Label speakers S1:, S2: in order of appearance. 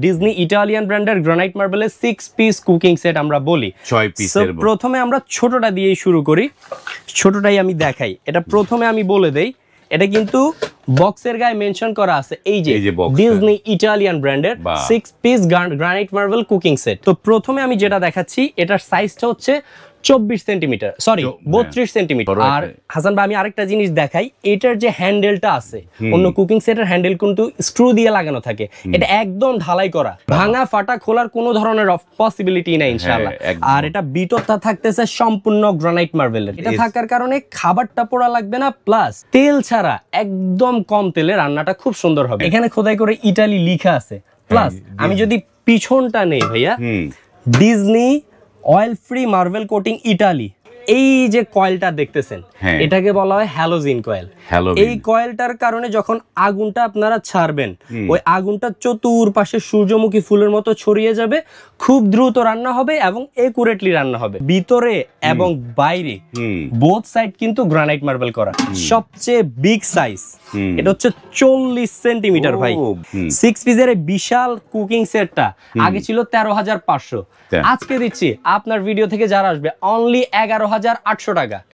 S1: Disney Italian ব্র্যান্ডের granite মার্বেলের 6 piece cooking set আমরা বলি।
S2: 6 পিসের।
S1: প্রথমে আমরা ছোটটা দিয়েই শুরু করি, ছোটটাই আমি দেখাই। এটা প্রথমে আমি বলে দেই, এটা কিন্তু বক্সের গায়ে মেনশন করা আছে এই যে ডিজনি ইটালিয়ান ব্র্যান্ডের 6 piece granite marble cooking set. তো প্রথমে আমি যেটা দেখাচ্ছি এটার সাইজটা হচ্ছে 24 সেন্টিমিটার, সরি 32 সেন্টিমিটার। আর হাসান ভাই আমি আরেকটা জিনিস দেখাই, এটার যে হ্যান্ডেলটা আছে অন্য কুকিং সেটের হ্যান্ডেল কিন্তু স্ক্রু দিয়ে লাগানো থাকে, এটা একদম ঢালাই করা, ভাঙা ফাটা খোলার কোনো ধরনের পসিবিলিটি নাই ইনশাআল্লাহ। আর এটা ভিতরটা থাকতেছে সম্পূর্ণ গ্রানাইট মার্বেলের। এটা থাকার কারণে খাবারটা পোড়া লাগবে না, প্লাস তেল ছাড়া একদম কম তেলে রান্নাটা খুব সুন্দর হবে। এখানে খোদাই করে ইটালি লেখা আছে, প্লাস আমি যদি পিছনটা নেই ভাইয়া, Disney oil free marble coating Italy, এই যে কয়েলটা দেখতেছেন এটাকে বলা হয় হ্যালোজিন কয়েল। এই কয়েলটার কারণে যখন আগুনটা আপনারা ছাড়বেন ওই আগুনটা চতুর্পাশে সূর্যমুখী ফুলের মতো ছড়িয়ে যাবে, খুব দ্রুত রান্না হবে এবং একুরেটলি রান্না হবে। ভিতরে এবং বাইরে বোথ সাইড কিন্তু গ্রানাইট মার্বেল করা। সবচেয়ে বিগ সাইজ এটা হচ্ছে 40 সেন্টিমিটার ভাই। 6 পিসের এই বিশাল কুকিং সেটটা আগে ছিল 13,500, আজকে দিচ্ছি আপনার ভিডিও থেকে যারা আসবে অনলি 11,800 টাকা।